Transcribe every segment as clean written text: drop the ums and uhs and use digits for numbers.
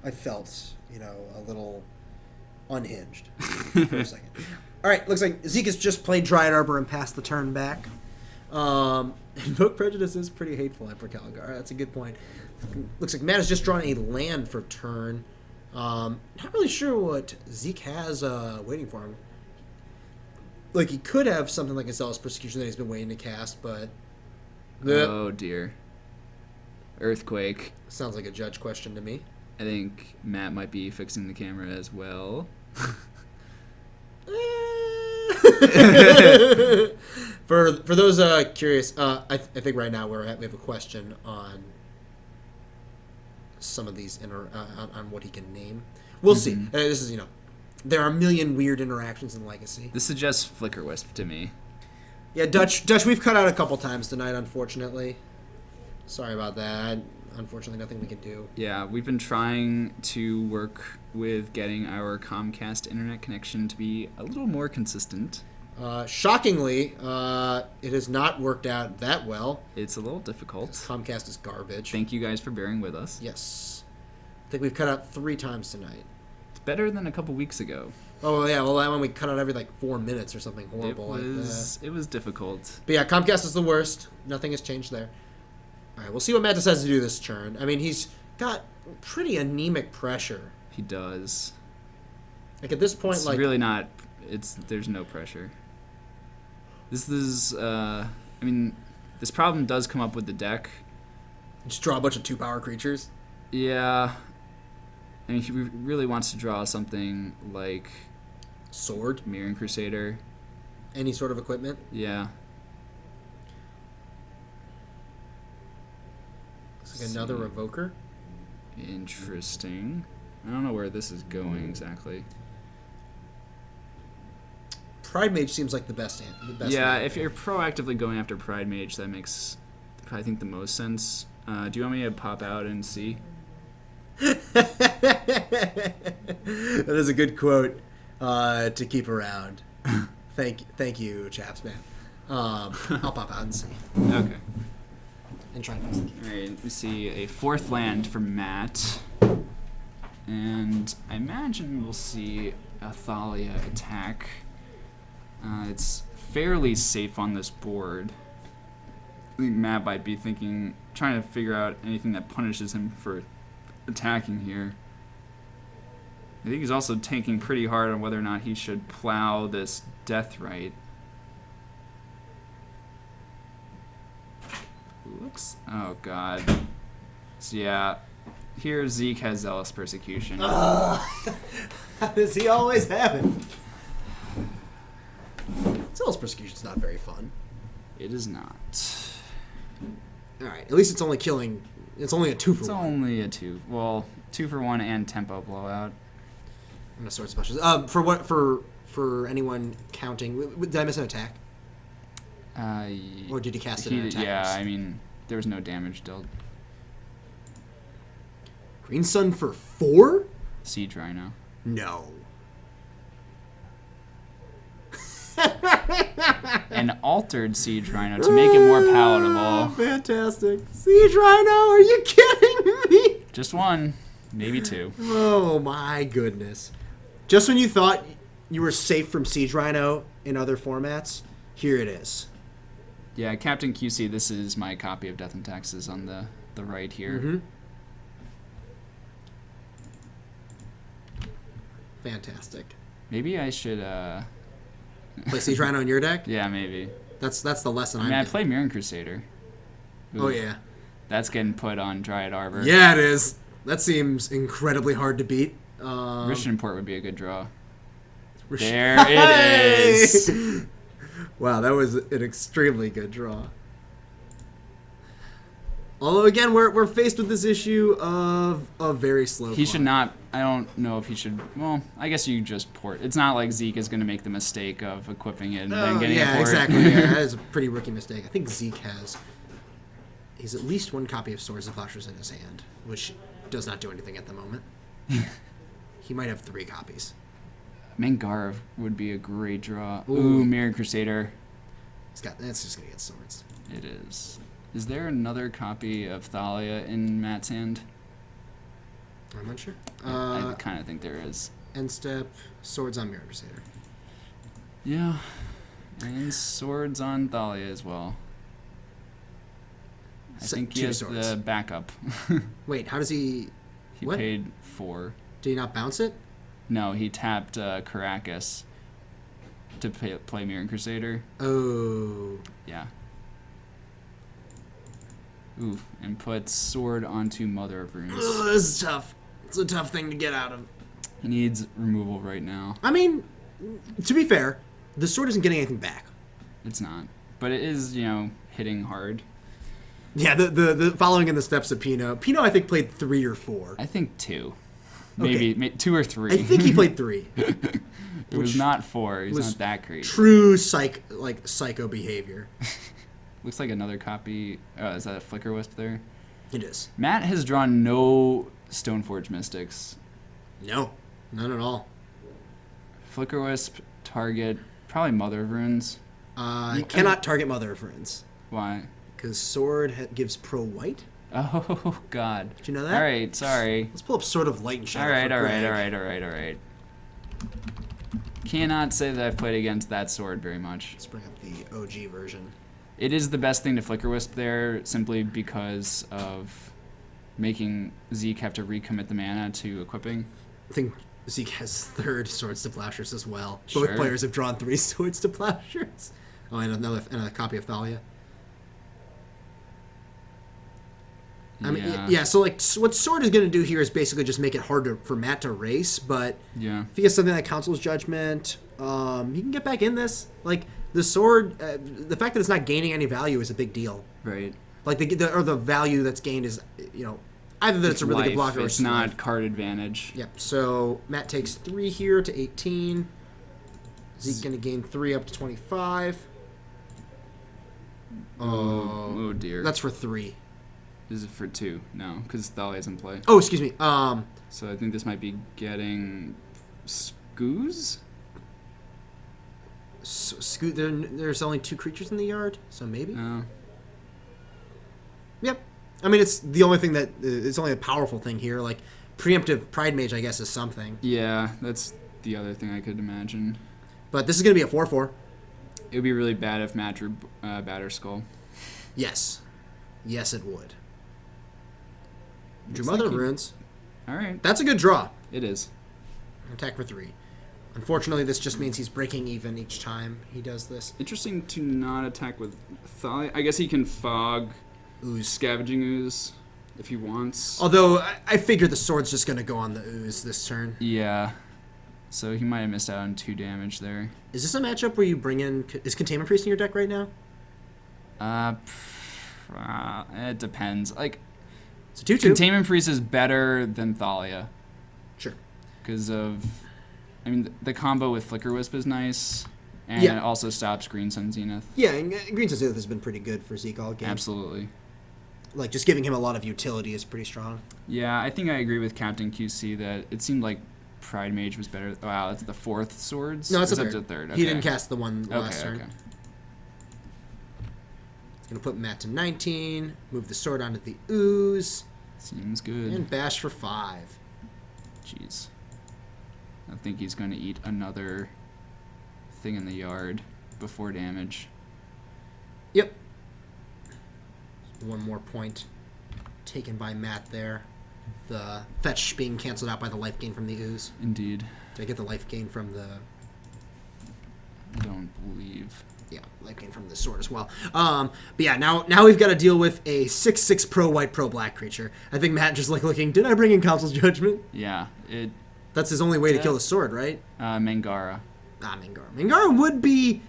I felt, a little unhinged for a second. All right, looks like Zeke has just played Dryad Arbor and passed the turn back. Invoke Prejudice is pretty hateful at Calgar. That's a good point. Looks like Matt has just drawn a land for turn. Not really sure what Zeke has waiting for him. Like, he could have something like a Zealous Persecution that he's been waiting to cast, but... Oh, dear. Earthquake. Sounds like a judge question to me. I think Matt might be fixing the camera as well. For those curious, I think right now we have a question on some of these on what he can name. We'll see. This is there are a million weird interactions in Legacy. This suggests Flicker Wisp to me. Yeah, Dutch, we've cut out a couple times tonight, unfortunately. Sorry about that. Unfortunately, nothing we can do. Yeah, we've been trying to work with getting our Comcast internet connection to be a little more consistent. Shockingly, it has not worked out that well. It's a little difficult. Comcast is garbage. Thank you guys for bearing with us. Yes. I think we've cut out 3 times tonight. It's better than a couple weeks ago. Oh, yeah. Well, that one we cut out every, 4 minutes or something horrible like that. It was difficult. But yeah, Comcast is the worst. Nothing has changed there. All right, we'll see what Matt decides to do this turn. I mean, he's got pretty anemic pressure. He does. Like, at this point, it's really not... There's no pressure. This is... this problem does come up with the deck. Just draw a bunch of 2-power creatures? Yeah. I mean, he really wants to draw something like... Sword? Mirran Crusader. Any sort of equipment? Yeah. Looks like another Revoker. Interesting. I don't know where this is going exactly. Pride Mage seems like the best yeah, if you're proactively going after Pride Mage, that makes, I think, the most sense. Do you want me to pop out and see? That is a good quote to keep around. Thank you, chaps, man. I'll pop out and see. Okay. And try and fix the key. Alright, we see a 4th land from Matt. And I imagine we'll see a Thalia attack. It's fairly safe on this board. I think Matt might be trying to figure out anything that punishes him for attacking here. I think he's also tanking pretty hard on whether or not he should plow this Deathrite. Oh god. So yeah, here Zeke has Zealous Persecution. How does he always have it? Zealous Persecution's not very fun. It is not. Alright, at least it's only killing... It's only a 2 for 1. It's only a 2. Well, 2 for 1 and tempo blowout. I'm gonna sword specials. For anyone counting, did I miss an attack? Or did he cast it in attack? Yeah, I mean, there was no damage dealt. Green Sun for 4? Siege Rhino. No. An altered Siege Rhino to make it more palatable. Fantastic. Siege Rhino, are you kidding me? Just 1, maybe 2. Oh my goodness. Just when you thought you were safe from Siege Rhino in other formats, here it is. Yeah, Captain QC, this is my copy of Death and Taxes on the right here. Mm-hmm. Fantastic. Maybe I should... Play Siege Rhino in your deck? Yeah, maybe. That's the lesson I play Mirran Crusader. Ooh, oh, yeah. That's getting put on Dryad Arbor. Yeah, it is. That seems incredibly hard to beat. Rishon Import would be a good draw. There it is. Wow, that was an extremely good draw. Although, again, we're faced with this issue of a very slow He should not... I don't know if he should... Well, I guess you just port. It's not like Zeke is going to make the mistake of equipping it and then getting a port. Yeah, exactly. Yeah, that is a pretty rookie mistake. I think Zeke has... He's at least 1 copy of Swords and Plowshares in his hand, which does not do anything at the moment. He might have 3 copies. Mangarv would be a great draw. Ooh, Mirran Crusader. That's just going to get swords. It is. Is there another copy of Thalia in Matt's hand? I'm not sure. I kind of think there is. End step, Swords on Mirror Crusader. Yeah. And Swords on Thalia as well. I think he has swords. the backup. Wait, how does he... He what? paid 4. Did he not bounce it? No, he tapped Caracas to play Mirror Crusader. Oh. Yeah. Ooh, and put Sword onto Mother of Runes. Ugh, this is tough. It's a tough thing to get out of. He needs removal right now. I mean, to be fair, the sword isn't getting anything back. It's not. But it is, hitting hard. Yeah, the following in the steps of Pino. Pino, I think, played 3 or 4. I think 2. Maybe Okay. 2 or 3. I think he played 3. It was not 4. He's not that crazy. True psycho behavior. Looks like another copy. Is that a Flicker Wisp there? It is. Matt has drawn no Stoneforge Mystics. No, none at all. Flicker Wisp, target, probably Mother of Runes. Cannot target Mother of Runes. Why? Because Sword gives pro white. Oh, God. Did you know that? All right, sorry. Let's pull up Sword of Light and Shadow. All right. Cannot say that I've played against that sword very much. Let's bring up the OG version. It is the best thing to Flicker Wisp there, simply because of making Zeke have to recommit the mana to equipping. I think Zeke has 3rd Swords to Plowshares as well. Sure. Both players have drawn 3 Swords to Plowshares. Oh, and a copy of Thalia. I mean, yeah. So like, what Sword is going to do here is basically just make it hard for Matt to race. But Yeah. if he has something like Council's Judgment, he can get back in this. Like the Sword, the fact that it's not gaining any value is a big deal. Right. Like the value that's gained is, either that it's a really good blocker or It's not card advantage. Yep. So Matt takes 3 here to 18. Zeke going to gain 3 up to 25. Oh dear. That's for 3. Is it for 2? No, because Thalia's in play. Oh, excuse me. So I think this might be getting Scoos? Scoot. There's only 2 creatures in the yard, so maybe. No. Yep. I mean, it's the only thing that it's only a powerful thing here. Like preemptive Pride Mage, I guess, is something. Yeah, that's the other thing I could imagine. But this is going to be a 4/4. It would be really bad if Matt drew Batterskull. Yes. Yes, it would. Drew Looks Mother like of he- Runes. All right. That's a good draw. It is. Attack for 3. Unfortunately, this just means he's breaking even each time he does this. Interesting to not attack with Thalia. I guess he can fog Ooze. Scavenging Ooze if he wants. Although, I figured the sword's just going to go on the ooze this turn. Yeah. So he might have missed out on 2 damage there. Is this a matchup where you bring in... Is Containment Priest in your deck right now? It depends. Like, It's a 2/2. Containment Priest is better than Thalia. Sure. Because of... I mean, the combo with Flicker Wisp is nice. And Yeah. it also stops Green Sun Zenith. Yeah, and Green Sun Zenith has been pretty good for Zeke all game. Absolutely. Like, just giving him a lot of utility is pretty strong. Yeah, I think I agree with Captain QC that it seemed like Pride Mage was better. Wow, that's the 4th Swords? No, it's Or a is third. that the 3rd? He Okay. didn't cast the one last Okay, turn. okay. It's going to put Matt to 19, move the sword onto the ooze, Seems good. and bash for 5. Jeez. I think he's going to eat another thing in the yard before damage. Yep. One more point taken by Matt there. The fetch being canceled out by the life gain from the ooze. Indeed. Did I get the life gain from the... I don't believe. Yeah, life gain from the sword as well. But yeah, now we've got to deal with a 6/6 pro white pro black creature. I think Matt just looking, did I bring in Council's Judgment? Yeah, it... That's his only way to kill the sword, right? Mangara. Mangara. Mangara would be...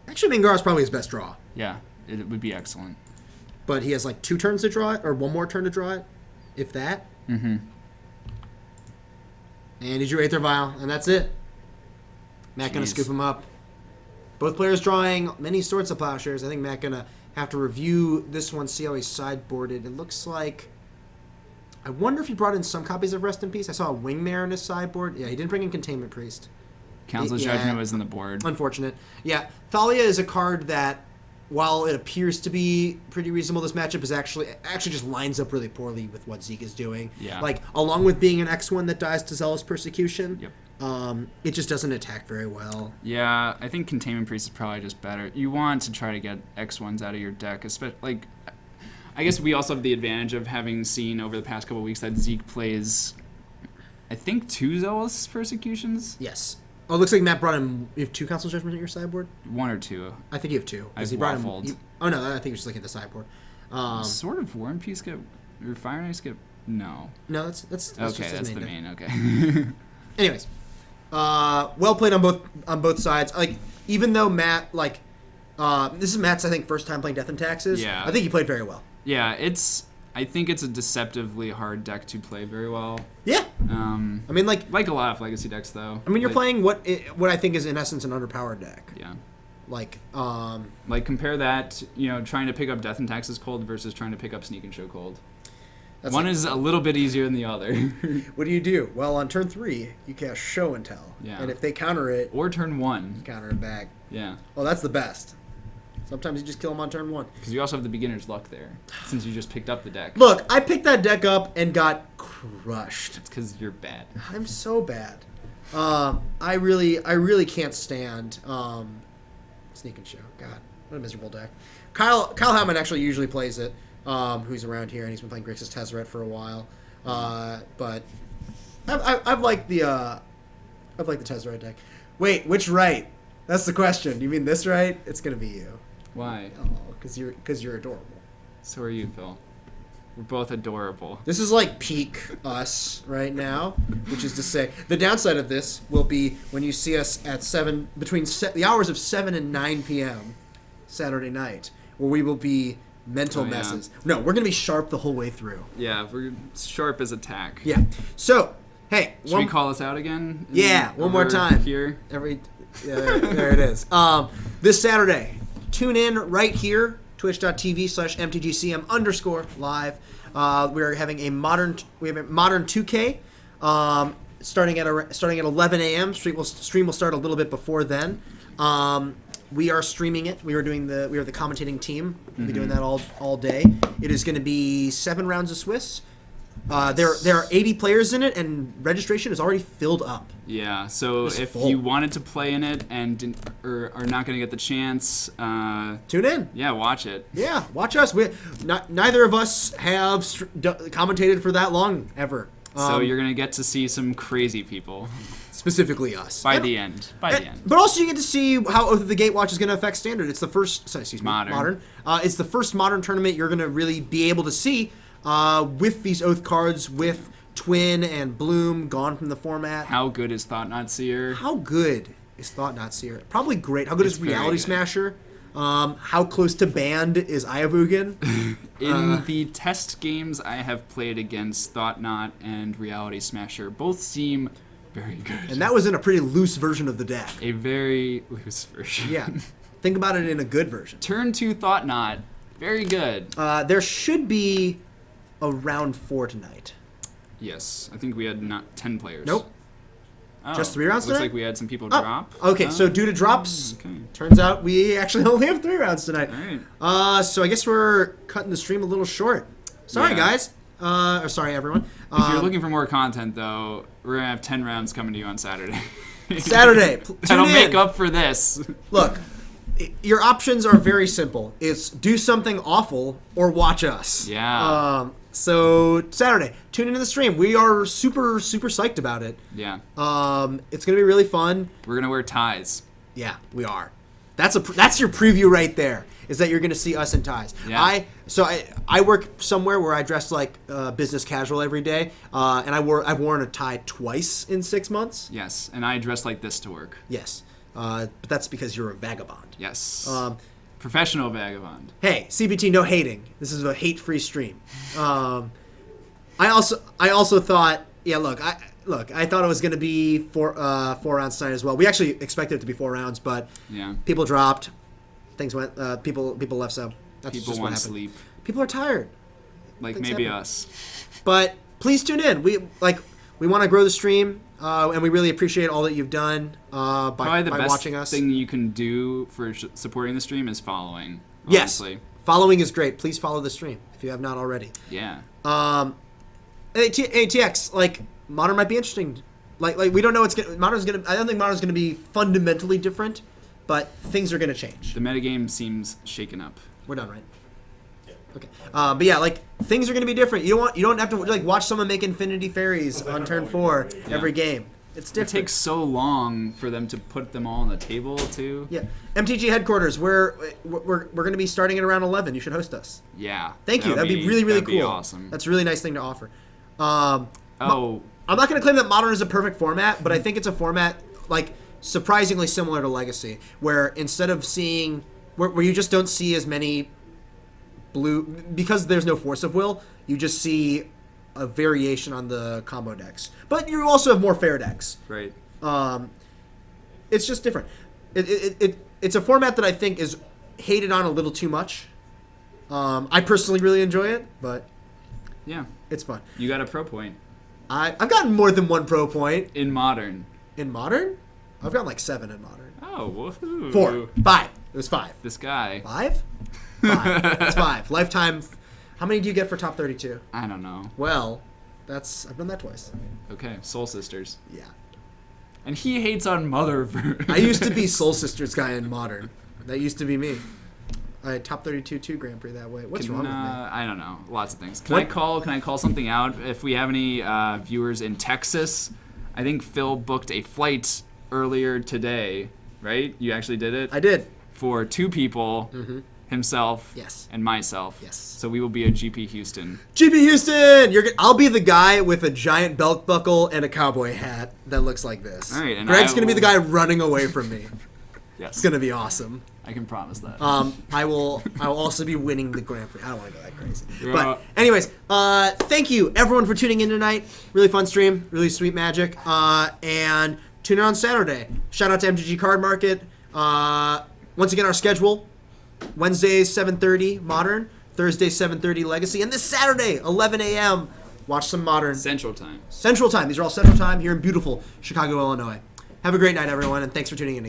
Actually, Mangara's probably his best draw. Yeah, it would be excellent. But he has like 2 turns to draw it, or 1 more turn to draw it, if that. Mm-hmm. And he drew Aether Vial, and that's it. Matt gonna Jeez. scoop him up. Both players drawing many Swords of Plowshares. I think Matt gonna have to review this one, see how he's sideboarded. It looks like... I wonder if he brought in some copies of Rest in Peace. I saw a Wingmare in his sideboard. Yeah, he didn't bring in Containment Priest. Council's Yeah. Judgment was in the board. Unfortunate. Yeah, Thalia is a card that while it appears to be pretty reasonable, this matchup is actually just lines up really poorly with what Zeke is doing. Yeah. Like, along with being an X1 that dies to Zealous Persecution, Yep. it just doesn't attack very well. Yeah, I think Containment Priest is probably just better. You want to try to get X1s out of your deck, especially, like, I guess we also have the advantage of having seen over the past couple of weeks that Zeke plays, I think, 2 Zealous Persecutions? Yes. Oh, it looks like Matt brought him... You have 2 Council Judgment at your sideboard? 1 or 2. I think you have 2. I've he brought waffled. Oh, no, I think you're just looking at the sideboard. Sort of War and Peace get... Or Fire and Ice get... No. No, that's Okay, just his that's the deck. main, okay. Anyways, well played on both sides. Like, even though Matt, like, this is Matt's, I think, first time playing Death and Taxes. Yeah. I think he played very well. Yeah, I think it's a deceptively hard deck to play very well. Yeah. I mean, like a lot of Legacy decks, though. I mean, you're playing what I think is in essence an underpowered deck. Yeah. Like, compare that, trying to pick up Death and Taxes cold versus trying to pick up Sneak and Show cold. One is a little bit easier than the other. What do? Well, on turn 3, you cast Show and Tell. Yeah. And if they counter it, or turn 1. you counter it back. Yeah. Oh, that's the best. Sometimes you just kill them on turn 1. Because you also have the beginner's luck there, since you just picked up the deck. Look, I picked that deck up and got crushed. It's because you're bad. I'm so bad. I really can't stand Sneak and Show. God, what a miserable deck. Kyle Hammond actually usually plays it. Who's around here, and he's been playing Grixis Tezzeret for a while. But I've liked the Tezzeret deck. Wait, which right? That's the question. You mean this right? It's gonna be you. Why? Oh, because you're adorable. So are you, Phil. We're both adorable. This is like peak us right now, which is to say, the downside of this will be when you see us at between the hours of 7 and 9 p.m. Saturday night, where we will be mental messes. No, we're gonna be sharp the whole way through. Yeah, we're sharp as attack. Yeah. So, hey, should we call us out again? One more time. Here. There it is. This Saturday, tune in right here, twitch.tv/mtgcm_live. We are having a modern 2K starting at 11 a.m. Stream will start a little bit before then. We are streaming it. We are the commentating team. We'll be doing that all day. It is going to be 7 rounds of Swiss. There are 80 players in it, and registration is already filled up. Yeah, so if you wanted to play in it and are not going to get the chance, tune in. Yeah, watch it. Yeah, watch us. Neither of us have commentated for that long ever. So you're going to get to see some crazy people. Specifically us. By the end. But also you get to see how Oath of the Gatewatch is going to affect Standard. It's the first... Modern. It's the first Modern tournament you're going to really be able to see with these Oath cards, with Twin and Bloom gone from the format. How good is Thought Not Seer? How good is Thought Not Seer? Probably great. How good is Reality Smasher? How close to banned is Ayavugan? In the test games I have played against Thought Not and Reality Smasher, both seem very good. And that was in a pretty loose version of the deck. A very loose version. Yeah. Think about it in a good version. Turn 2 Thought Not. Very good. There should be a round 4 tonight. Yes. I think we had not 10 players. Nope. Oh, just 3 rounds looks tonight? Like we had some people drop. Okay, so due to drops, turns out we actually only have 3 rounds tonight. All right. So I guess we're cutting the stream a little short. Sorry, guys. Or sorry, everyone. If you're looking for more content, though, we're going to have 10 rounds coming to you on Saturday. Saturday. That'll make up for this. Look, your options are very simple. It's do something awful or watch us. Yeah. So Saturday, tune into the stream. We are super, super psyched about it. Yeah. It's gonna be really fun. We're gonna wear ties. Yeah, we are. That's your preview right there. Is that you're gonna see us in ties? Yeah. I work somewhere where I dress like business casual every day, and I've worn a tie twice in 6 months. Yes, and I dress like this to work. Yes, but that's because you're a vagabond. Yes. Professional vagabond. Hey, CBT, no hating. This is a hate-free stream. I also thought, I thought it was going to be 4 rounds tonight as well. We actually expected it to be 4 rounds, but people dropped. Things went. People left. So that's people just want what to happened. sleep. People are tired. Like Things maybe happen. us. But please tune in. We want to grow the stream, and we really appreciate all that you've done by Probably the best watching us. thing you can do for supporting the stream is following. Yes. Honestly. Following is great. Please follow the stream if you have not already. Yeah. ATX, like, Modern might be interesting. Like we don't know what's gonna. Modern's gonna. I don't think Modern's gonna be fundamentally different, but things are gonna change. The metagame seems shaken up. We're done, right? Okay. But yeah, like things are gonna be different. You don't have to like watch someone make Infinity Fairies on turn 4 every game. It's different. It takes so long for them to put them all on the table too. Yeah. MTG headquarters. We're gonna be starting at around 11. You should host us. Yeah. Thank you. That'd be really cool. Be awesome. That's a really nice thing to offer. Oh. I'm not going to claim that Modern is a perfect format, but I think it's a format like surprisingly similar to Legacy, where instead of seeing where you just don't see as many blue because there's no Force of Will, you just see a variation on the combo decks. But you also have more fair decks. Right. It's just different. It's a format that I think is hated on a little too much. I personally really enjoy it, but yeah, it's fun. You got a pro point. I've gotten more than 1 pro point. In Modern? In Modern? I've gotten like 7 in Modern. Oh, woohoo. 4. 5. It was 5. This guy. 5? 5. It's 5. Lifetime. How many do you get for top 32? I don't know. Well, I've done that twice. Okay, Soul Sisters. Yeah. And he hates on Mother. I used to be Soul Sisters guy in Modern. That used to be me. I had top 32 Grand Prix that way. What's wrong with me? I don't know. Lots of things. Can I call something out? If we have any viewers in Texas, I think Phil booked a flight earlier today, right? You actually did it? I did. For 2 people, himself Yes. and myself. Yes. So we will be at GP Houston. GP Houston! I'll be the guy with a giant belt buckle and a cowboy hat that looks like this. All right, and Greg's going to be the guy running away from me. Yes. It's going to be awesome. I can promise that. I will also be winning the Grand Prix. I don't want to go that crazy. Yeah. But anyways, thank you everyone for tuning in tonight. Really fun stream, really sweet magic. And tune in on Saturday. Shout out to MTG Card Market. Once again, our schedule: Wednesdays 7:30 Modern, Thursday 7:30 Legacy, and this Saturday 11 a.m. Watch some Modern. Central Time. Central Time. These are all Central Time here in beautiful Chicago, Illinois. Have a great night, everyone, and thanks for tuning in.